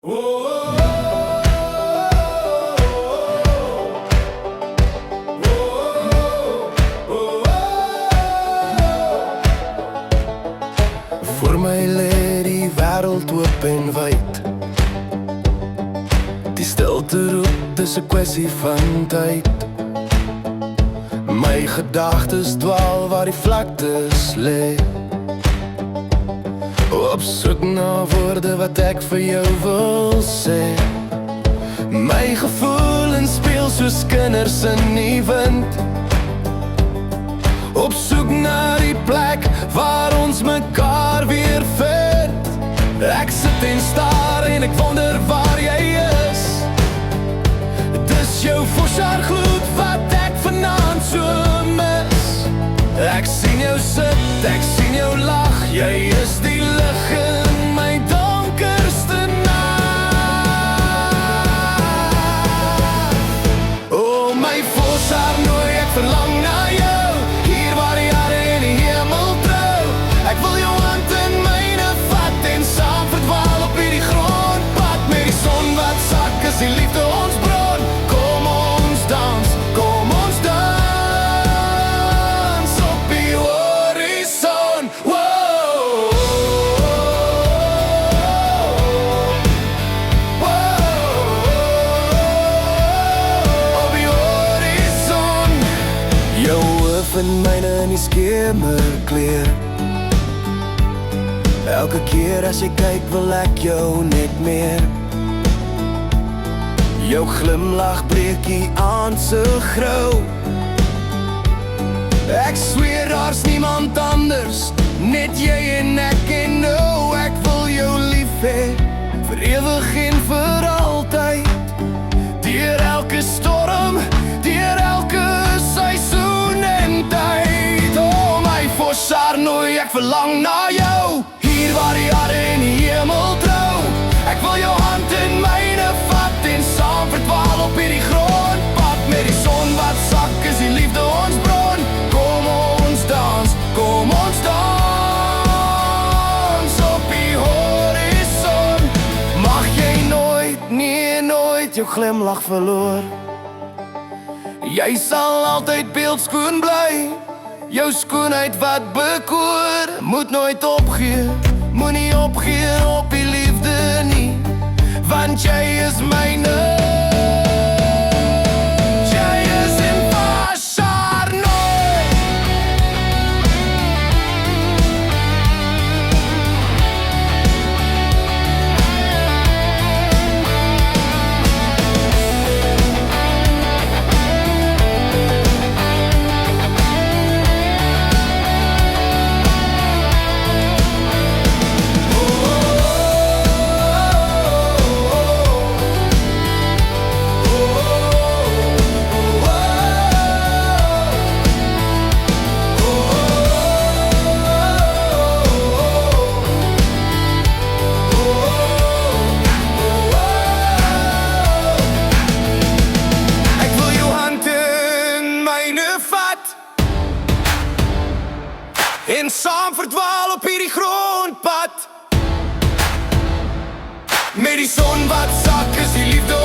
Voor my lê die wêreld oop en wyd. Die stilte roep, dis 'n kwessie van tyd. My gedagtes dwaal waar die vlaktes lê, op soek na woorde wat ek vir jou wil sê. My gevoelens speel soos kinders in die wind, op soek na die plek waar ons mekaar weer vind. Ek sit en staar en ek wonder waar jy is. Dis jou forsar gloed wat ek vanaand so mis. Ek sien jou sit, ek sien jou lag. Jy is die lig in my donkerste nag. O my forsar nooi, ek verlang na jou. Hier waar die aarde en die hemel trou. Ek wil jou hand in myne vat en saam verdwaal op hierdie grondpad. Met die son wat sak is die liefde ons bron. Kom ons dans, kom ons dans op die horizon. Wow, op die horizon. Jou hoof en myne in die skemerkleur. Elke keer as jy kyk wil ek jou net meer. Jou glimlach breek die aand se grou. Ek sweer daar's niemand anders, net jy en ek en nou. Ek wil jou lief hê, vir ewig en vir altyd. Deur elke storm, deur elke seisoen en tyd. O my forsar nooi, ek verlang na jou. Hier waar die aarde en die hemel trou. Ek wil jou hand in myne vat en saam verdwaal op hierdie grondpad. Met die son wat sak is die liefde ons bron. Kom ons dans, kom ons dans op die horizon. Mag jy nooit, nee nooit jou glimlach verloor. Jy sal altyd beeldskoon bly. Jou skoonheid wat bekoor. Moet nooit opgee, moenie opgee op die liefde nie, want jy is myne. Jy is in forsar nooi. En saam verdwaal op hierdie grondpad. Met die son wat sak is die liefde